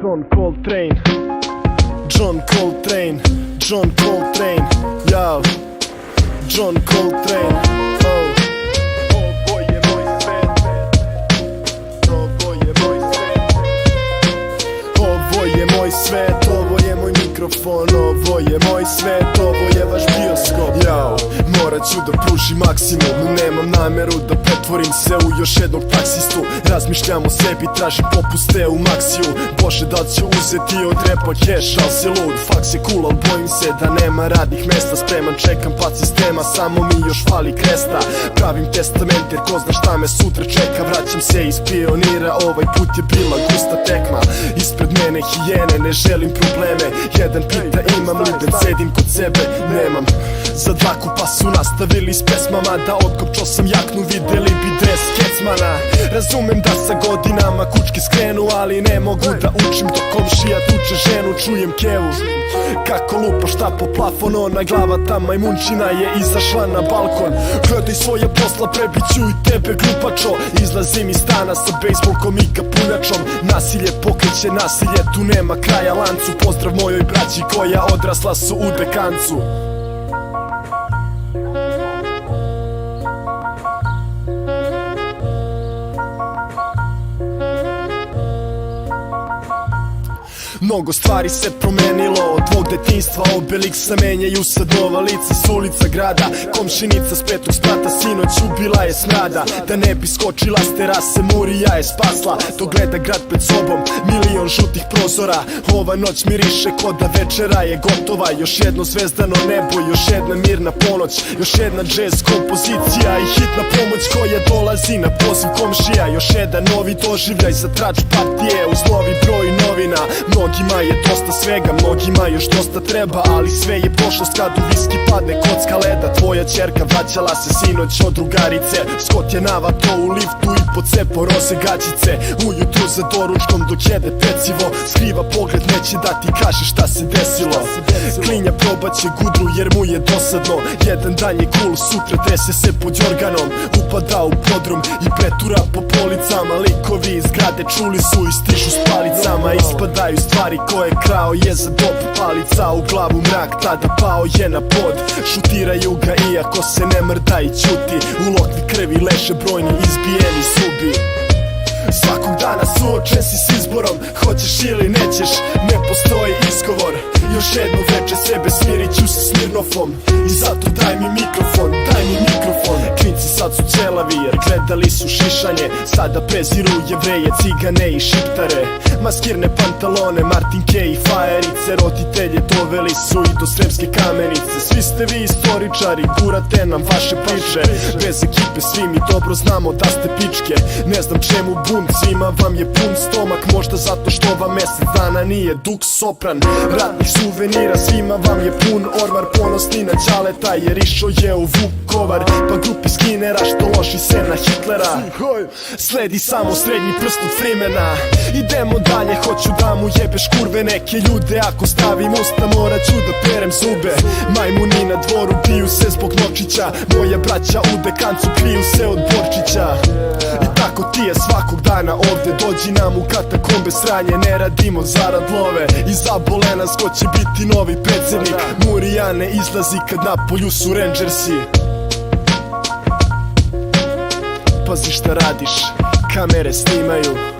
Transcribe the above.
John Coltrane, John Coltrane, John Coltrane, yo, John Coltrane, oh. Ovo je moj svet, ovo je moj svet, ovo je moj svet, ovo je moj mikrofon, ovo je moj svet, ovo je vaš bioskop, yo. Morat ću da pružim maksimum, nemam nameru da pretvorim se u još jednog taksistu. Razmišljam o sebi, tražim popuste u Maxiju. Bože, da ću uzeti od repa cash, al si lud. Faks je cool, al bojim se da nema radnih mesta. Spreman, čekam pad sistema, samo mi još fali kresta. Pravim testament jer ko zna šta me sutra čeka. Vraćam se iz pionira, ovaj put je bila gusta tekma. Ispred mene hijene, ne želim probleme. Jedan pita imam, luden sedim kod sebe, nemam. Za dlaku pa su nastavili s pesmama, da otkopčo sam jaknu, videli bi dres kecmana. Razumem da sa godinama kučke skrenu, ali ne mogu da učim dok komšija tuče ženu. Čujem kevu kako lupa šta po plafon, ona glava ta majmunčina je izašla na balkon. Gledaj svoje posla, prebiću i tebe glupačo. Izlazim iz stana sa bejsbolkom i kapuljačom. Nasilje pokreće nasilje, tu nema kraja lancu. Pozdrav mojoj braći koja odrasla su u Dekancu. Mnogo stvari se promenilo od tvog detinjstva. Obeliksa menjaju sad nova lica s ulica grada. Komšinica s petog sprata sinoć ubila je smrada. Da ne bi skočila s terase, Murija je spasla. To gleda grad pred sobom, milion žutih prozora. Ova noć miriše ko da večera je gotova. Još jedno zvezdano nebo, još jedna mirna ponoć. Još jedna jazz kompozicija i hitna pomoć koja dolazi na poziv komšija. Još jedan novi doživljaj za trač partije uz novi broj novina. Mnogima je dosta svega, mnogima još dosta treba, ali sve je prošlost kad u viski padne kocka leda. Tvoja ćerka vraćala se sinoć od drugarice. Skot je navato u liftu i pocepo roze gađice. Ujutru za doručkom dok jede pecivo, skriva pogled, neće da ti kaže šta se desilo. Klinja probaće gudru jer mu je dosadno. Jedan dan je cool, sutra trese se pod jorganom. Upada u podrum i pretura po policama. Likovi iz grade čuli su i stižu s palicama. Ispadaju stvari koje krao je za dob. Palica u glavu, mrak tada pao je na pod. Šutiraju ga iako se ne mrda i ćuti. U lokvi krvi leže brojni izbijeni zubi. Svakog dana suočen si s izborom, hoćeš ili nećeš, ne postoji izgovor. Još jedno veče sebe smirit ću se Smirnofom. I zato daj mi mikrofon, daj mi mikrofon. Klinci sad su ćelavi jer gledali su šišanje. Sada preziru Jevreje, cigane i šiptare. Maskirne pantalone, Martinke i fajerice. Roditelje doveli su i do Sremske Kamenice. Svi ste vi istoričari, gurate nam vaše priče. Bez ekipe svi mi dobro znamo da ste pičke. Ne znam čemu bunt, svima vam je pun stomak. Možda zato što vam mesec dana nije duk sopran. Ratnih suvenira, svima vam je pun ormar. Ponosni na Ćaleta jer išao je u Vukovar. Pa grupi skinera što loši se na Hitlera. Sledi samo srednji prst od Frimena. Idemo dalje, hoću da mu jebeš kurve neke ljude. Ako stavim usta morat ću da perem zube. Majmuni na dvoru biju se zbog Novčića. Moja braća u Dekancu kriju se od Borčića. I tako ti je svakog dana ovde. Dođi nam u katakombe, sranje ne radimo zarad love. I zabole nas ko će biti novi predsjednik. Murija ne izlazi kad napolju su Rangersi. Pazi šta radiš, kamere snimaju.